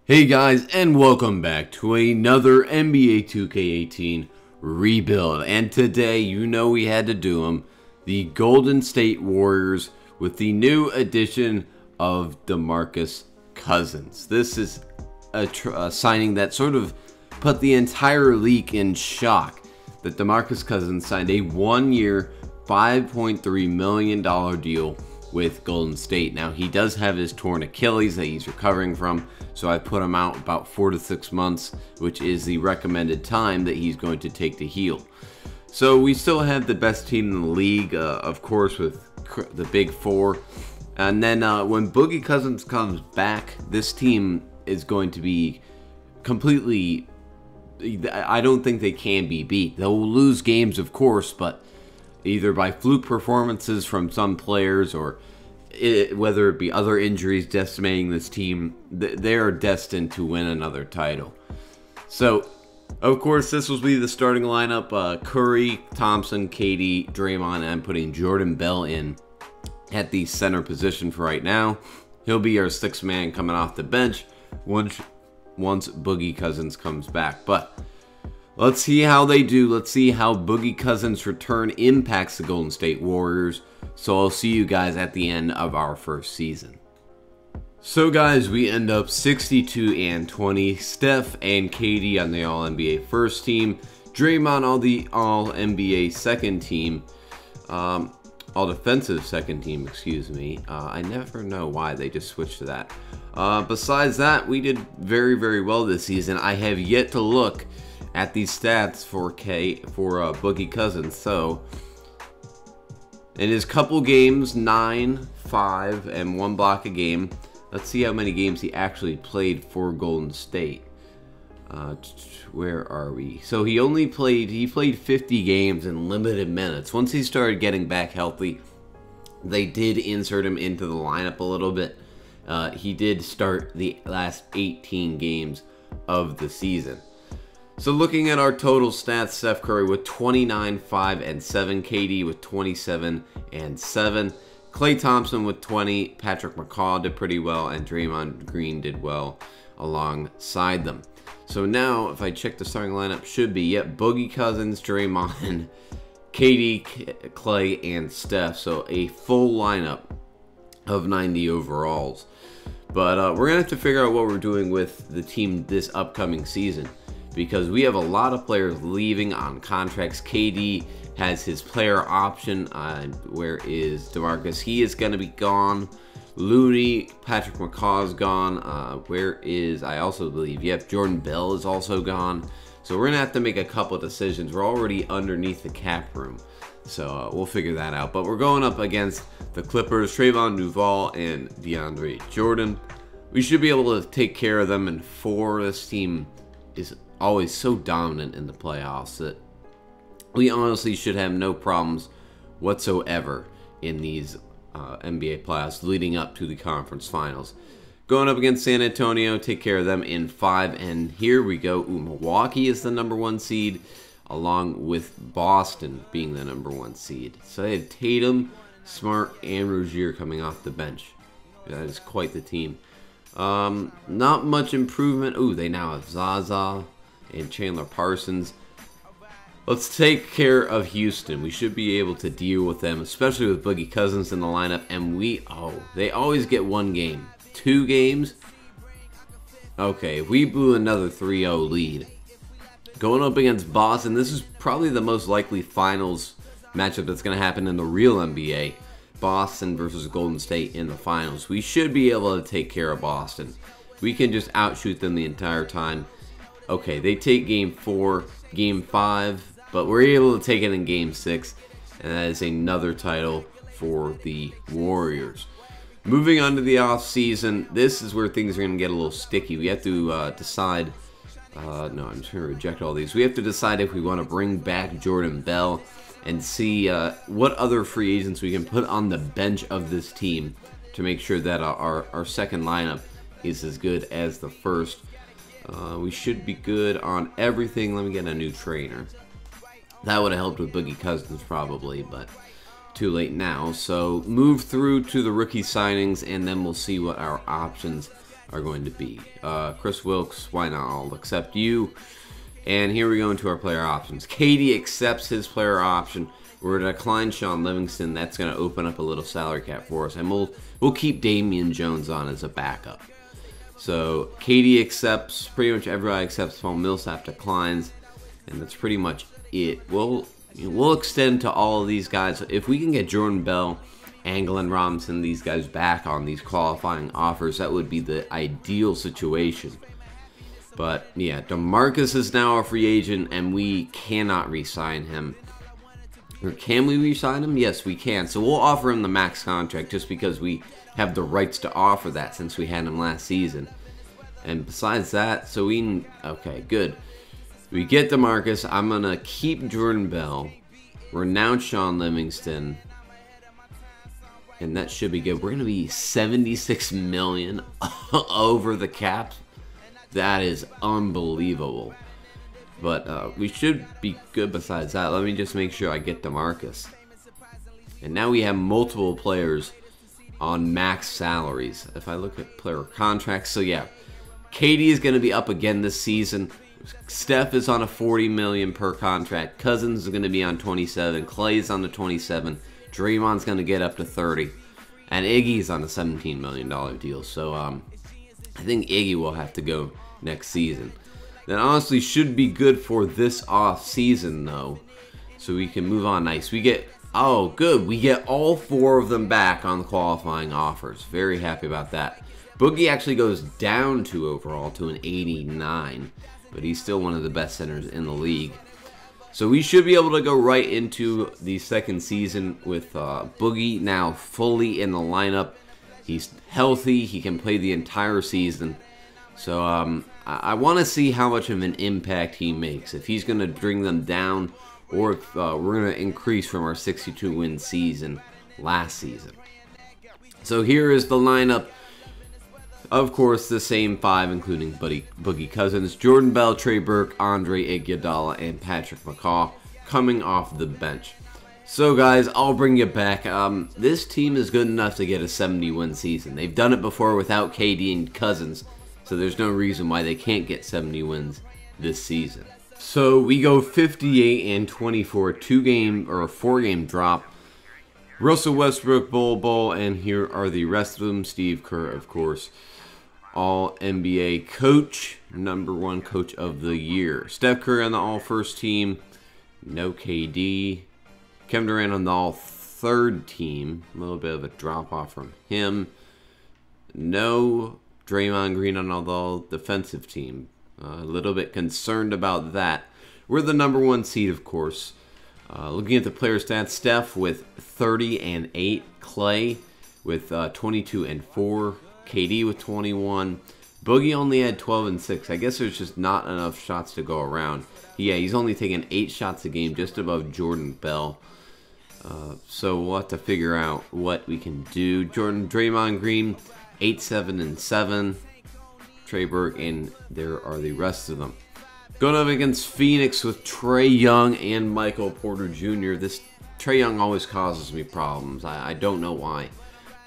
Hey guys, and welcome back to another NBA 2K18 rebuild. And today, you know we had to do them. The Golden State Warriors with the new addition of Demarcus Cousins. This is a signing that sort of put the entire league in shock. That Demarcus Cousins signed a one-year, $5.3 million deal with Golden State. Now, he does have his torn Achilles that he's recovering from, so I put him out about 4 to 6 months, which is the recommended time that he's going to take to heal. So we still have the best team in the league, of course, with the Big Four. And then when Boogie Cousins comes back, this team is going to be completely... I don't think they can be beat. They'll lose games, of course, but either by fluke performances from some players or whether it be other injuries decimating this team, they are destined to win another title. So, of course, this will be the starting lineup. Curry, Thompson, KD, Draymond, and I'm putting Jordan Bell in at the center position for right now. He'll be our sixth man coming off the bench once Boogie Cousins comes back. But let's see how they do. Let's see how Boogie Cousins' return impacts the Golden State Warriors. So I'll see you guys at the end of our first season. So guys, we end up 62-20. Steph and KD on the All-NBA first team. Draymond on the All-NBA second team. All-Defensive second team, excuse me. I never know why they just switched to that. Besides that, we did very, very well this season. I have yet to look at these stats for Boogie Cousins. So in his couple games, 9, 5, and 1 block a game. Let's see how many games he actually played for Golden State. Where are we? So he played 50 games in limited minutes. Once he started getting back healthy, they did insert him into the lineup a little bit. He did start the last 18 games of the season. So looking at our total stats, Steph Curry with 29, 5, and 7. KD with 27 and 7. Klay Thompson with 20. Patrick McCaw did pretty well, and Draymond Green did well alongside them. So now, if I check the starting lineup, should be, Boogie Cousins, Draymond, KD, Klay, and Steph. So a full lineup of 90 overalls. But we're going to have to figure out what we're doing with the team this upcoming season, because we have a lot of players leaving on contracts. KD has his player option. Where is DeMarcus? He is going to be gone. Looney, Patrick McCaw's gone. Where is, I also believe, Jordan Bell is also gone. So we're going to have to make a couple of decisions. We're already underneath the cap room. So we'll figure that out. But we're going up against the Clippers, Trayvon Duval, and DeAndre Jordan. We should be able to take care of them in 4. This team is always so dominant in the playoffs that we honestly should have no problems whatsoever in these NBA playoffs leading up to the conference finals. Going up against San Antonio, take care of them in 5, and here we go. Milwaukee is the #1 seed, along with Boston being the #1 seed. So they have Tatum, Smart, and Rozier coming off the bench. That is quite the team. Not much improvement. Ooh, they now have Zaza and Chandler Parsons. Let's take care of Houston. We should be able to deal with them, especially with Boogie Cousins in the lineup. And they always get 1 game. 2 games? Okay, we blew another 3-0 lead. Going up against Boston, this is probably the most likely finals matchup that's going to happen in the real NBA. Boston versus Golden State in the finals. We should be able to take care of Boston. We can just outshoot them the entire time. Okay, they take game 4, game 5, but we're able to take it in game 6, and that is another title for the Warriors. Moving on to the offseason, this is where things are going to get a little sticky. We have to decide. No, I'm just going to reject all these. We have to decide if we want to bring back Jordan Bell and see what other free agents we can put on the bench of this team to make sure that our second lineup is as good as the first. We should be good on everything. Let me get a new trainer. That would have helped with Boogie Cousins probably, but too late now. So move through to the rookie signings, and then we'll see what our options are going to be. Chris Wilkes, why not? I'll accept you. And here we go into our player options. KD accepts his player option. We're going to decline Sean Livingston. That's going to open up a little salary cap for us. And we'll keep Damian Jones on as a backup. So KD accepts, pretty much everybody accepts. Paul Millsap declines. And that's pretty much it. We'll extend to all of these guys. If we can get Jordan Bell and Glenn Robinson, these guys back on these qualifying offers, that would be the ideal situation. But yeah, Demarcus is now a free agent, and we cannot re-sign him. Or can we re-sign him? Yes, we can. So we'll offer him the max contract just because we have the rights to offer that since we had him last season. And besides that, so okay, good. We get Demarcus. I'm going to keep Jordan Bell, renounce Sean Livingston, and that should be good. We're going to be $76 million over the cap. That is unbelievable. But we should be good besides that. Let me just make sure I get Demarcus. And now we have multiple players on max salaries. If I look at player contracts, so yeah, KD is going to be up again this season. Steph is on a $40 million per contract. Cousins is going to be on 27. Clay's on the 27. Draymond's going to get up to 30. And Iggy's on a $17 million deal. So I think Iggy will have to go next season. That honestly should be good for this off season though. So we can move on. Nice. We get, oh good, we get all 4 of them back on the qualifying offers. Very happy about that. Boogie actually goes down to overall to an 89. But he's still one of the best centers in the league. So we should be able to go right into the second season with Boogie now fully in the lineup. He's healthy. He can play the entire season. So I want to see how much of an impact he makes. If he's going to bring them down or if we're going to increase from our 62-win season last season. So here is the lineup. Of course, the same 5, including Boogie Cousins, Jordan Bell, Trey Burke, Andre Iguodala, and Patrick McCaw coming off the bench. So, guys, I'll bring you back. This team is good enough to get a 70-win season. They've done it before without KD and Cousins, so there's no reason why they can't get 70 wins this season. So, we go 58 and 24, 4-game drop. Russell Westbrook, Bol, and here are the rest of them. Steve Kerr, of course. All-NBA coach, #1 coach of the year. Steph Curry on the all-first team. No KD. Kevin Durant on the all-third team. A little bit of a drop-off from him. No Draymond Green on the all-defensive team. A little bit concerned about that. We're the #1 seed, of course. Looking at the player stats, Steph with 30 and 8. Clay with 22 and 4. KD with 21. Boogie only had 12 and 6. I guess there's just not enough shots to go around. Yeah, he's only taking 8 shots a game, just above Jordan Bell. So we'll have to figure out what we can do. Draymond Green, 8, 7, and 7. Trey Burke, and there are the rest of them. Going up against Phoenix with Trae Young and Michael Porter Jr. This Trae Young always causes me problems. I don't know why.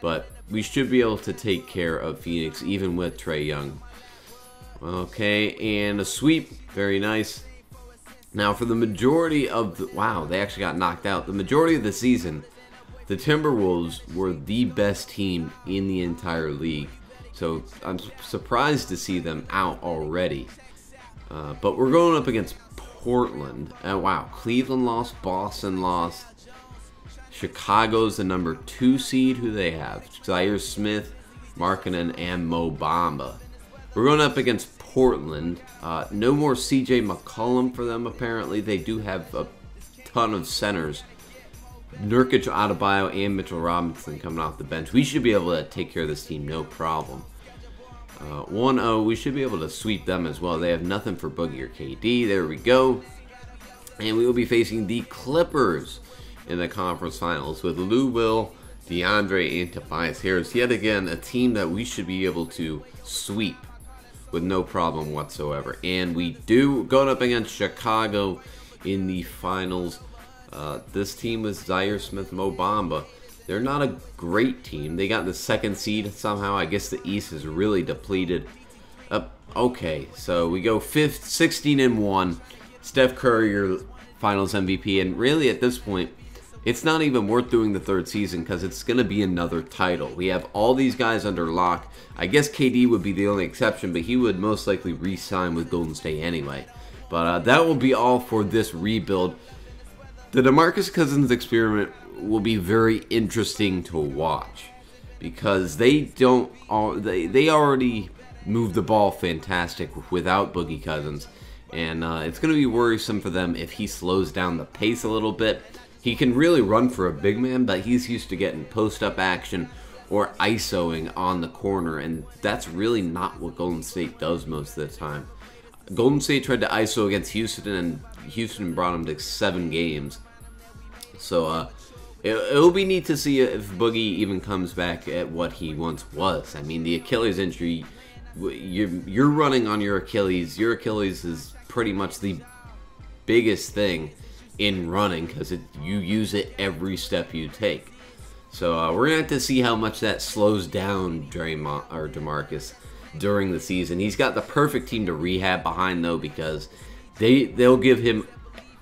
But we should be able to take care of Phoenix even with Trae Young. Okay, and a sweep. Very nice. Now for the majority of the... Wow, they actually got knocked out. The majority of the season, the Timberwolves were the best team in the entire league. So I'm surprised to see them out already. But we're going up against Portland. Wow, Cleveland lost, Boston lost. Chicago's the #2 seed. Who they have? Zaire Smith, Markkanen, and Mo Bamba. We're going up against Portland. No more CJ McCollum for them, apparently. They do have a ton of centers. Nurkic, Adebayo, and Mitchell Robinson coming off the bench. We should be able to take care of this team, no problem. 1-0, we should be able to sweep them as well. They have nothing for Boogie or KD. There we go. And we will be facing the Clippers in the conference finals with Lou Will, DeAndre, and Tobias Harris. Yet again, a team that we should be able to sweep with no problem whatsoever. And we do, going up against Chicago in the finals. This team was Zaire Smith, Mo Bamba. They're not a great team. They got the 2nd seed somehow. I guess the East is really depleted. Okay, so we go 5th, 16-1. Steph Curry, your Finals MVP, and really at this point, it's not even worth doing the 3rd season because it's going to be another title. We have all these guys under lock. I guess KD would be the only exception, but he would most likely re-sign with Golden State anyway. But that will be all for this rebuild. The Demarcus Cousins experiment will be very interesting to watch because they already move the ball fantastic without Boogie Cousins, and it's going to be worrisome for them if he slows down the pace a little bit. He can really run for a big man, but he's used to getting post-up action or ISOing on the corner, and that's really not what Golden State does most of the time. Golden State tried to ISO against Houston, and Houston brought him to 7 games. So it'll be neat to see if Boogie even comes back at what he once was. I mean, the Achilles injury, you're running on your Achilles. Your Achilles is pretty much the biggest thing in running because you use it every step you take. So we're going to have to see how much that slows down DeMarcus during the season. He's got the perfect team to rehab behind, though, because they'll give him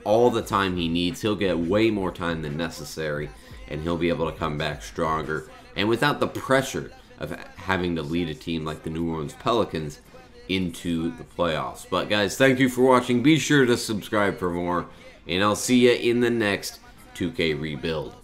all the time he needs. He'll get way more time than necessary, and he'll be able to come back stronger. And without the pressure of having to lead a team like the New Orleans Pelicans into the playoffs. But guys, thank you for watching. Be sure to subscribe for more, and I'll see you in the next 2K Rebuild.